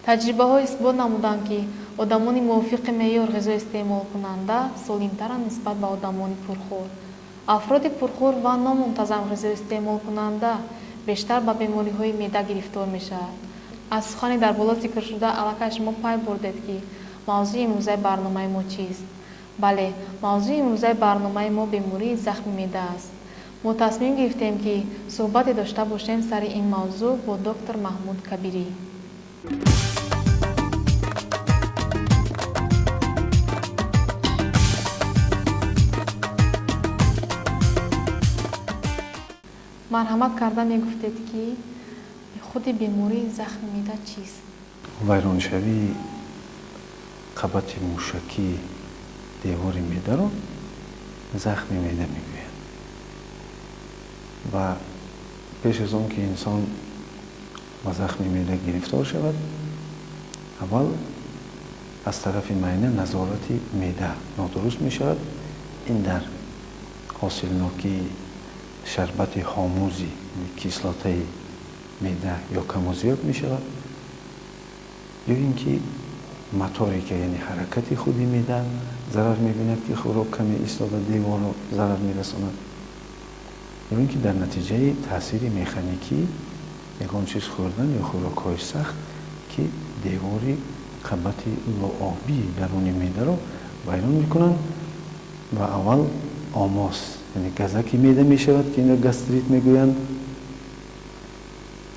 таҷрибаҳо исбот намуданд, ки одамони мувофиқи меъёр ғизо истеъмолкунанда солимтаранд нисбат ба одамони пурхӯр. афроди пурхӯр ва номунтазам ғизо истеъмолкунанда бештар ба бемориҳои меъда гирифтор мешавад. аз сухани дар боло зикршуда аллакай шумо пай бурдед, ки мавзӯи имрӯзаи барномаи мо чист? бале, мавзӯи имрӯзаи барномаи мо бемории захми меъда аст. мо тасмим гирифтем, ки суҳбате дошта бошем сари ин мавзӯъ бо доктор Маҳмуд Кабирӣ. марҳамат карда мегуфтед, ки худи бемории захми меъда чист? вайроншавии қабати мушакии девори меъдаро захми меъда мегӯянд. ва пеш аз он ки инсон ба захми меъда гирифтор шавад, аввал аз тарафи майна назорати меъда нодуруст мешавад. ин дар ҳосилнокии шарбати ҳомӯзи кислотаи меъда ё каму зиёд мешавад, ё ин ки моторика, яъне ҳаракати худи меъда зарар мебинад, ки хӯрок каме истода деворро зарар мерасонад, ё ин ки дар натиҷаи таъсири механикӣ ягон чиз хӯрдан ё хӯрокҳои сахт, ки девори қабати луобии даруни меъдаро вайрон мекунанд ва аввал омос, яъне газаки меъда мешавад, ки инро гастрит мегӯянд.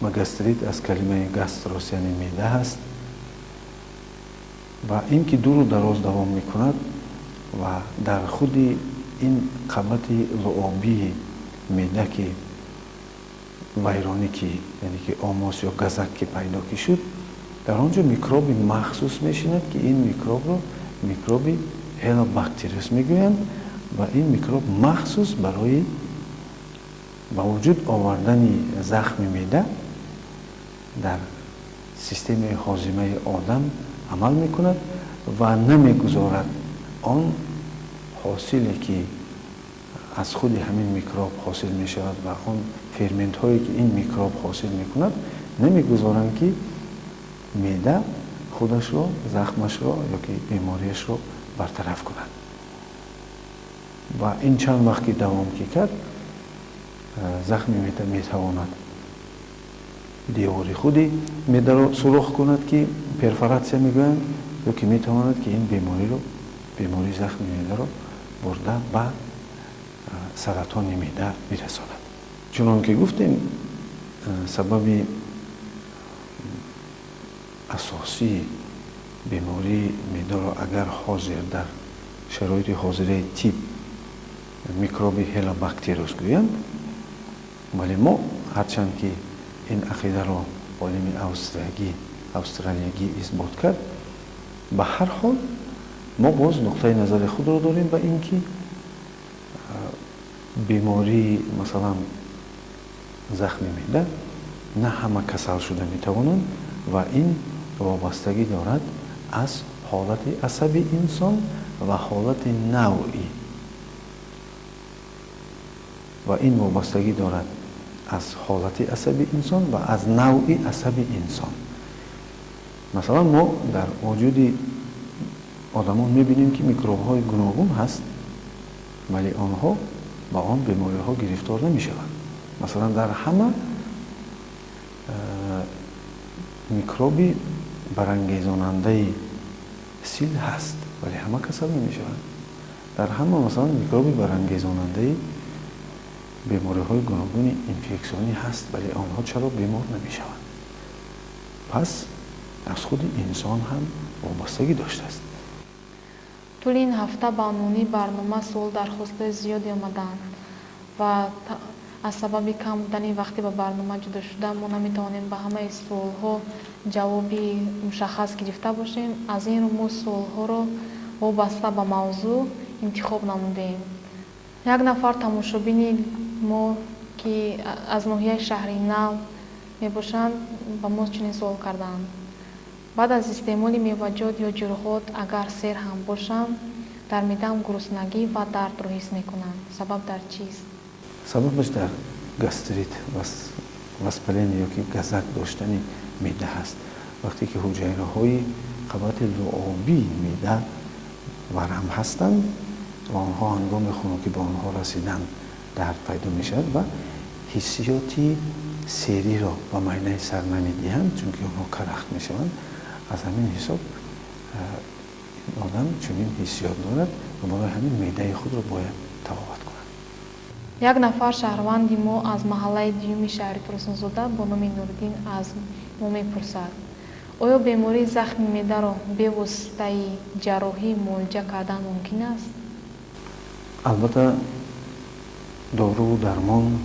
ва гастрит аз калимаи гастрос, яъне меъда ҳаст. ва ин ки дуру дароз давом мекунад ва дар худи ин қабати луобии меъда ки вайронӣ ки, яъне ки омос ё газак ки пайдо ки шуд, дар он ҷо микроби махсус мешинад, ки ин микробро микроби Helobacterus мегӯянд. ва ин микроб махсус барои ба вуҷуд овардани захми меъда дар системаи ҳозимаи одам амал мекунад ва намегузорад он ҳосиле ки аз худи ҳамин микроб ҳосил мешавад ва он ферментҳое ки ин микроб ҳосил мекунад, намегузоранд ки меъда худашро, захмашро ёки бемориашро бартараф кунад. ва ин чанд вақт ки давом ки кард, захми меъда метавонад девори худи меъдаро сурух кунад, ки перфоратсия мегӯянд, ё ки метавонад ки ин бемории захми меъдаро бурда ба саратони меъда бирасонад. чунон ки гуфтем, сабаби асосии бемории меъдаро агар ҳозир дар шароити ҳозираи тиб микроби Helobacterus гӯянд, вале мо ҳарчанд ки ин ақидаро олими австралиягӣ исбот кард, ба ҳар ҳол мо боз нуқтаи назари худро дорем ба ин ки бемории масалан захми меъда на ҳама касал шуда метавонанд ва ин вобастагӣ дорад аз ҳолати асаби инсон ва ҳолати навъи. ва ин вобастагӣ дорад аз ҳолати асаби инсон ва аз навъи асаби инсон. масалан мо дар вуҷуди одамон мебинем ки микробҳои гуногун ҳаст, вале онҳо ба он бемориҳо гирифтор намешаванд. масалан дар ҳама микроби барангезонандаи сил ҳаст, вале ҳама касал намешаванд. дар ҳама масалан микроби барангезонандаи бемориҳои гуногуни инфексионӣ ҳаст, вале онҳо чаро бемор намешаванд? пас аз худи инсон ҳам вобастагӣ доштааст. тӯли ин ҳафта ба унвони барнома суол дархостҳои зиёде омаданд ва аз сабаби кам будани вақти ба барнома ҷудо шуда мо наметавонем ба ҳамаи суолҳо ҷавоби мушаххас гирифта бошем. аз ин рӯ мо суолҳоро вобаста ба мавзӯъ интихоб намудем. як нафар тамошобини мо ки аз ноҳияи шаҳри Нав мебошанд ба мо чунин суол карданд: баъд аз истеъмоли меваҷот ё ҷурӯҳот агар сер ҳам бошанд, дар меъдаам гуруснагӣ ва дардро ҳис мекунам. Сабаб дар чист? Сабабаш дар гастрит, воспаление ёки газак доштани меъда ҳаст. وقتی که حجیره های قبض لعابی معده ورم هستند و آنها هنگام خنک به آنها رسیدن درد پیدا می شود و حسیاتی سری را به معده سر نمی دهند چون که آنها کرخت می شوند. از همین حساب این آدم چنین حسیات دارد و برای همین معده خود را باید طبابت کند. یک نفر شهروندی ما از محله دیومی شهر فرسونزاده با نام نورالدین از ما میپرسد آیا بیماری زخم معده را به واسطه جراحی معالجه کردن ممکن است؟ البته دارو و درمان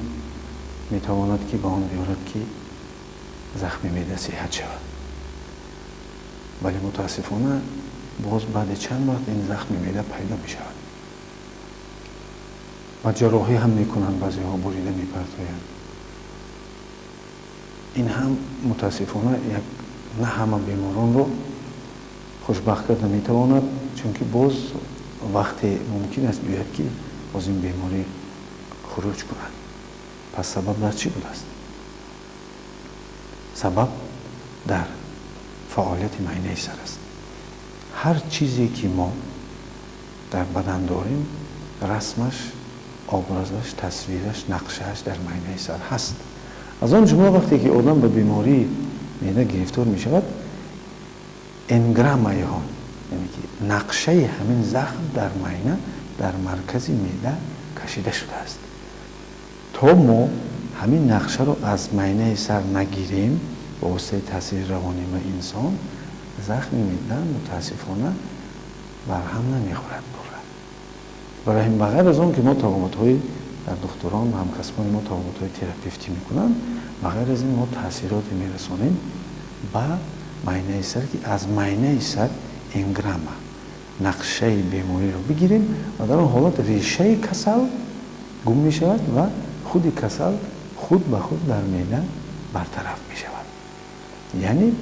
میتواند که به آن بیارد که زخم معده صحت شود، ولی متاسفانه باز بعد چند وقت این زخم معده پیدا می شود و جراحی هم میکنند، بعضی ها بریده میپرتایند. این هم متاسفانه نه همه بیماران رو خوشبخت کرده میتواند، چون که باز وقت ممکن است بیاید که باز این بیماری خروج کند. پس سبب در چی بوده است؟ سبب در فعالیت معده سر است. هر چیزی که ما در بدن داریم رسمش، آبرازش، تصویرش، نقشهش در معده سر هست. از آن جمله وقتی که آدم به بیماری معده گرفتار می شود، انگرام ها، یعنی که نقشه همین زخم در معده در مرکز معده کشیده شده است. تا ما همین نقشه رو از معده سر نگیریم با واسطه تاثیر روانی و انسان، زخم معده متاسفانه برهم نمیخورد. برای همین بغیر از اون که ما تقاوت‌های در دکتران و همکسبان ما تقاوت‌های تراپیوتی میکنن، بغیر از این ما تاثیراتی میرسونیم به معده سر که از معده سر انگرام نقشه بیماری رو بگیریم و در اون حالت ریشه کسل گم می شود و خود کسل خود به خود در معده برطرف می شود. یعنی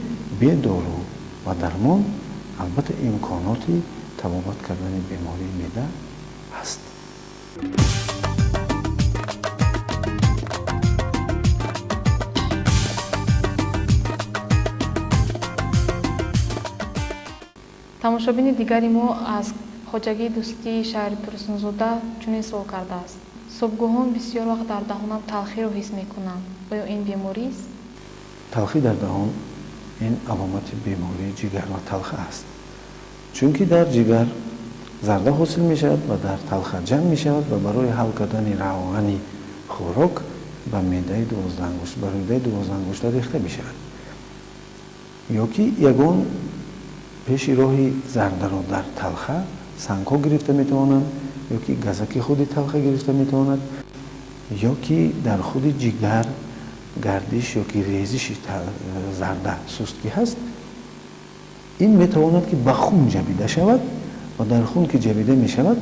به دارو و درمان البته امکاناتی طبابت کردن بیماری معده هست. тамошобини дигари мо аз хоҷагии дӯстии шаҳри фурсунзода чунин суол кардааст: субҳгоҳон бисёр вақт дар даҳонам талхиро ҳис мекунам. оё ин беморист? талхӣ дар даҳон ин аломати бемории ҷигар ва талха аст. чунки дар ҷигар зарда ҳосил мешавад ва дар талха ҷамъ мешавад ва барои ҳал кардани равғани хӯрок ба меъдаи дувоздаангушта рехта мешавад. ё ки ягон пеши роҳи зардаро дар талха сангҳо гирифта метавонанд, ё ки газаки худи талха гирифта метавонад, ё ки дар худи ҷигар гардиш ё ки резиши зарда сусткӣ ҳаст, ин метавонад ки ба хун ҷабида шавад ва дар хун ки ҷабида мешавад,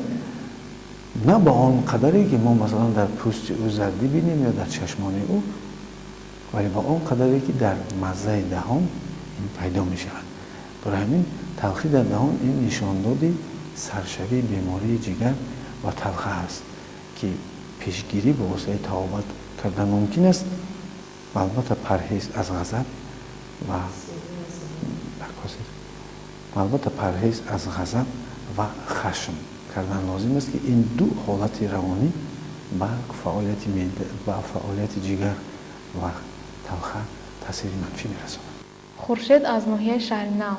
на ба он қадаре ки мо масалан дар пӯсти ӯ зардӣ бинем ё дар чашмони ӯ, вале ба он қадаре ки дар маззаи даҳон ин пайдо мешавад. برای همین تلخی در دهان این نشاندادی سرشوی بیماری جگر و تلخه است که پیشگیری به واسطه طبابت کردن ممکن است و البته پرهیز از غضب و خشم کردن لازم است که این دو حالت روانی با فعالیت جگر و تلخه تاثیر منفی می‌رساند. خورشید از ناحیه شهر نو: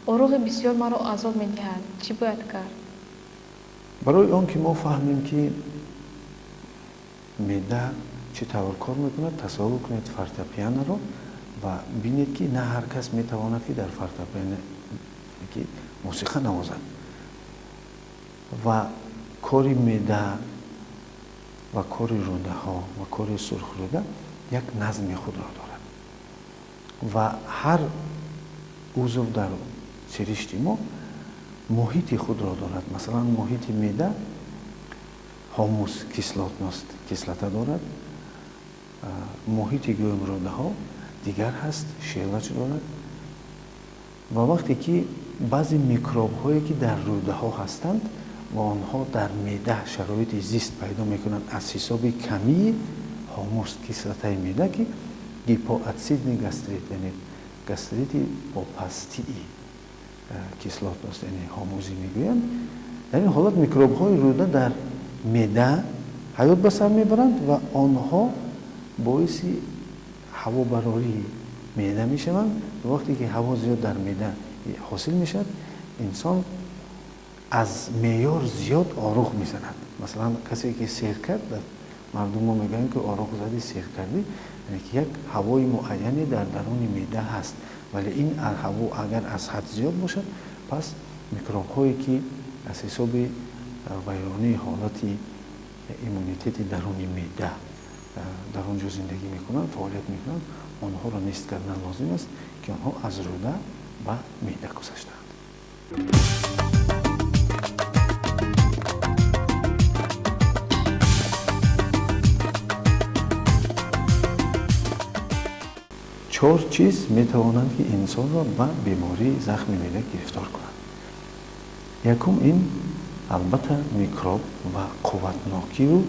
عروق بسیار مرا عذاب می‌دهد، چی باید کرد؟ برای آن که ما فهمیم که معده چطور کار می‌کند، تصور کنید فورتپیانو رو و ببینید که نه هر کس می‌تواند که در فورتپیانو که موسیقی نوازد و کاری معده و کاری روده‌ها و کاری سرخ روده یک نظم خود را دارد و هر عضو در سرشت ما محیط خود را دارد. مثلا محیط معده هوموس کسلتا دارد، محیط گویم روده ها دیگر هست، شیلج دارد و وقتی که بعضی میکروب هایی که در روده ها هستند و آنها در معده شرایط زیست پیدا میکنند از حساب کمی هوموس کسلتای معده که گیپواتسیدنی گاستریت، یعنی гастрити бо пастии кислотност, яъне ҳомӯзӣ мегӯянд. дар ин ҳолат микробҳои рӯда дар меъда ҳаёт ба сар мебаранд ва онҳо боиси ҳавобарории меъда мешаванд. вақте ки ҳаво зиёд дар меъда ҳосил мешавад, инсон аз меъёр зиёд ороғ мезанад. масалан, касе ки сер кард, мардум мо мегӯянд ки ороғ задӣ, сер кардӣ, яъне ки як ҳавои муайяне дар даруни меъда ҳаст. вале ин ҳаво агар аз ҳад зиёд бошад, пас микробҳое ки аз ҳисоби вайронии ҳолати иммунитети даруни меъда дар он ҷо зиндагӣ мекунанд, фаъолият мекунанд, онҳоро нест кардан лозим аст, ки онҳо аз рӯда ба меъда гузаштаанд. чор чиз метавонанд ки инсонро ба бемории захми меъда гирифтор кунанд. якум ин албатта микроб ва қувватнокию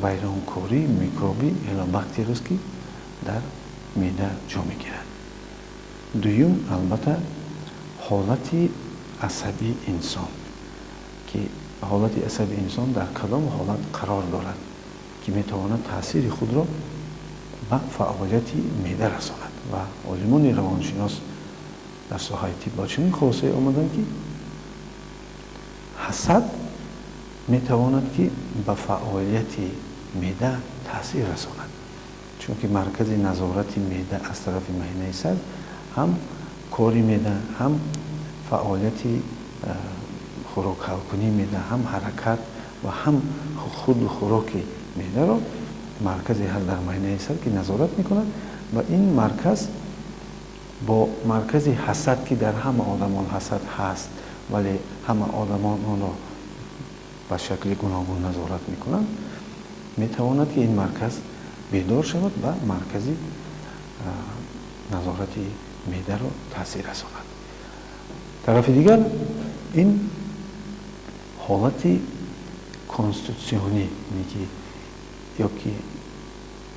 вайронкории микроби ҳелобактерист ки дар меъда ҷо мегирад. дуюм албатта ҳолати асабии инсон, ки ҳолати асаби инсон дар кадом ҳолат қарор дорад, ки метавонад таъсири худро ба фаъолияти меъда расонад. ва олимони равоншинос дар соҳаи тиб ба чунин хулосае омаданд, ки ҳасад метавонад ки ба фаъолияти меъда таъсир расонад, чунки маркази назорати меъда аз тарафи маҳинаи сар ҳам кори меъда, ҳам фаъолияти хӯрокҳалкунии меъда, ҳам ҳаракат ва ҳам худу хӯроки меъдаро марказе ҳаст дар маҳинаи сар, ки назорат мекунад. ва ин марказ бо маркази ҳасад, ки дар ҳама одамон ҳасад ҳаст, вале ҳама одамон онро ба шакли гуногун назорат мекунанд, метавонад ки ин марказ бедор шавад ва маркази назорати меъдаро таъсир расонад. тарафи дигар ин ҳолати конститутсионӣ меги ёки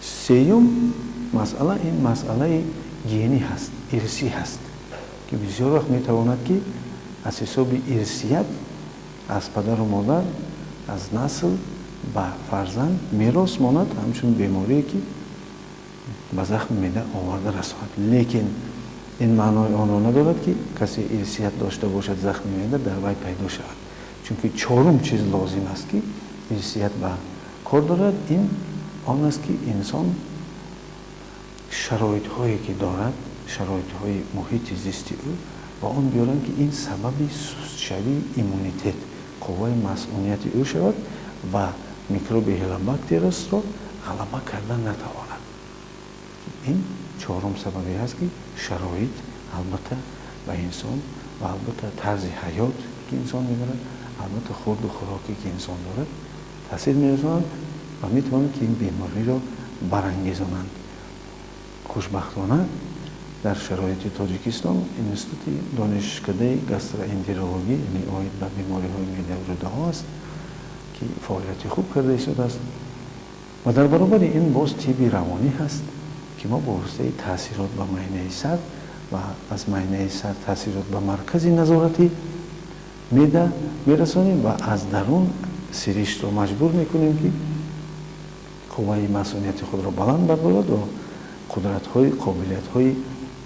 сеюм масъала ин масъалаи генӣ ҳаст, ирсӣ ҳаст, ки бисёр вақт метавонад ки аз ҳисоби ирсият аз падару модар, аз насл ба фарзанд мерос монад, ҳамчун беморие ки ба захми меъда оварда расонад. лекин ин маънои онро надорад ки касе ирсият дошта бошад захми меъда дар вай пайдо шавад, чунки чорум чиз лозим аст ки ирсият ба кор дорад. ин он аст ки инсон шароитҳое ки дорад, шароитҳои муҳити зисти ӯ ба он биёранд ки ин сабаби сустшавии иммунитет, қувваи масъунияти ӯ шавад ва микроби ҳелобактериусро ғалаба карда натавонад. ин чорум сабабе ҳаст ки шароит албатта ба инсон ва албатта тарзи ҳаёт ки инсон мебарад, албатта хурду хӯроке ки инсон дорад таъсир мерасонанд ва метавонанд ки ин бемориро барангезонанд. хушбахтона дар шароити Тоҷикистон институти донишкадаи гастроэнтерологӣ, яъне оид ба бемориҳои меъдаву рӯдаҳо аст, ки фаъолияти хуб карда истодааст. ва дар баробари ин боз тиби равонӣ ҳаст, ки мо бо воситаи таъсирот ба маҳинаи сар ва аз маҳинаи сар таъсирот ба маркази назорати меъда мерасонем ва аз дарун сириштро маҷбур мекунем ки қувваи масъунияти худро баланд бардорад ва қудратҳои қобилиятҳои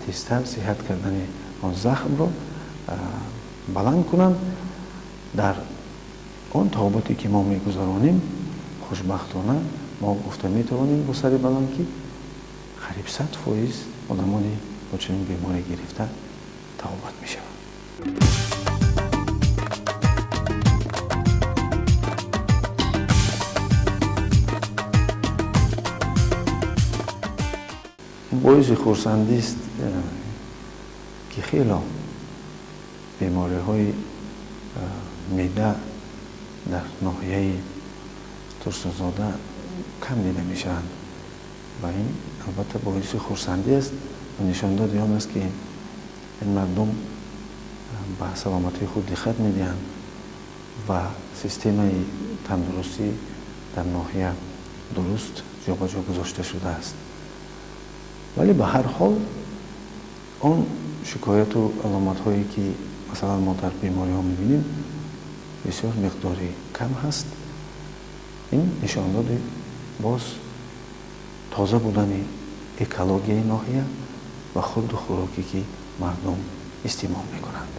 тезтар сиҳат кардани он захмро баланд кунанд. дар он таоботе ки мо мегузаронем, хушбахтона мо гуфта метавонем бо сари баланд ки қариб 100% одамони бо чунин беморӣ гирифта таобат мешаванд. боиси хурсандист ки хело бемориҳои меъда дар ноҳияи турсунзода кам дида мешаванд ва ин албатта боиси хурсандӣ аст ва нишондоди он аст ки ин мардум ба саломатии худ диққат медиҳанд ва системаи тандурустӣ дар ноҳия дуруст ҷо ба ҷо гузошта шудааст. вале ба ҳар ҳол он шикояту аломатҳое ки масалан мо дар бемориҳо мебинем бисёр миқдори кам ҳаст. ин нишондоди боз тоза будани экологияи ноҳия ва хурду хӯроке ки мардум истеъмол мекунанд.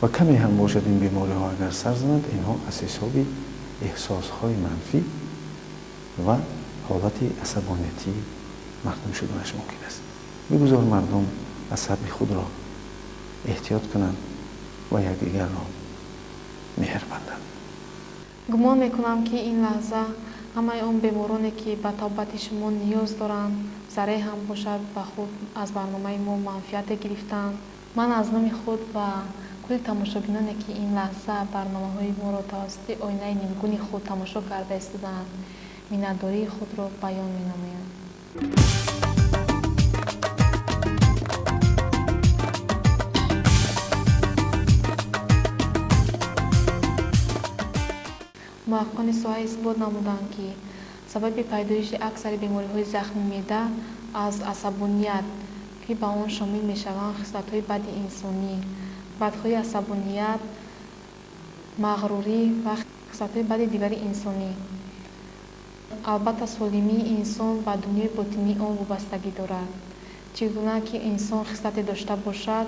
ва каме ҳам бошад ин бемориҳо агар сар занад, инҳо аз ҳисоби эҳсосҳои манфӣ ва ҳолати асабонияти мардум шуданаш мумкин аст. бигузор мардум асаби худро эҳтиёт кунанд ва якдигарро меҳр банданд. гумон мекунам, ки ин лаҳза ҳамаи он бемороне ки ба табобати шумо ниёз доранд, заре ҳам бошад, ба худ аз барномаи мо манфиате гирифтанд. ман аз номи худ ва кулли тамошобиноне ки ин лаҳза барномаҳои моро тавассути оинаи нимгуни худ тамошо карда истоданд, миннатдории худро баён менамоям. муҳаққиқони соҳа исбот намуданд, ки сабаби пайдоиши аксари бемориҳои захми меъда аз асабоният, ки ба он шомил мешаванд хислатҳои бади инсонӣ, бадхоҳи асабоният, мағрурӣ ва хислатҳои бади дигари инсонӣ. албатта солимии инсон ба дунёи ботинии он вобастагӣ дорад. чӣ гуна ки инсон хислате дошта бошад,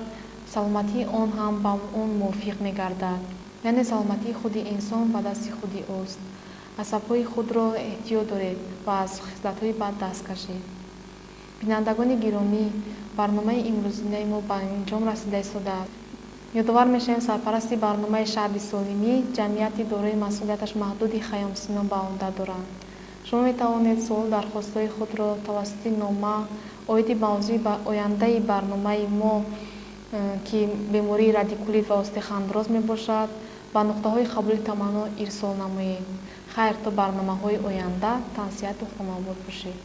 саломатии он ҳам ба он мувофиқ мегардад. яъне саломатии худи инсон ба дасти худи ост. асабҳои худро эҳтиёт доред ва аз хислатҳои бад даст кашед. бинандагони гиромӣ, барномаи имрӯзинаи мо ба анҷом расида истодааст. ёдовар мешавем сарпарасти барномаи шаҳри солимӣ ҷамъияти дорои масъулияташ маҳдуди хаёмсинон ба омада доранд. шумо метавонед суол дархостҳои худро тавассути нома оиди ба мавзӯи ояндаи барномаи мо ки бемории радикулит ва остеохондроз мебошад, ба нуқтаҳои қабули таманно ирсол намоед. хайр, то барномаҳои оянда, тансиҳату хунобод бошед.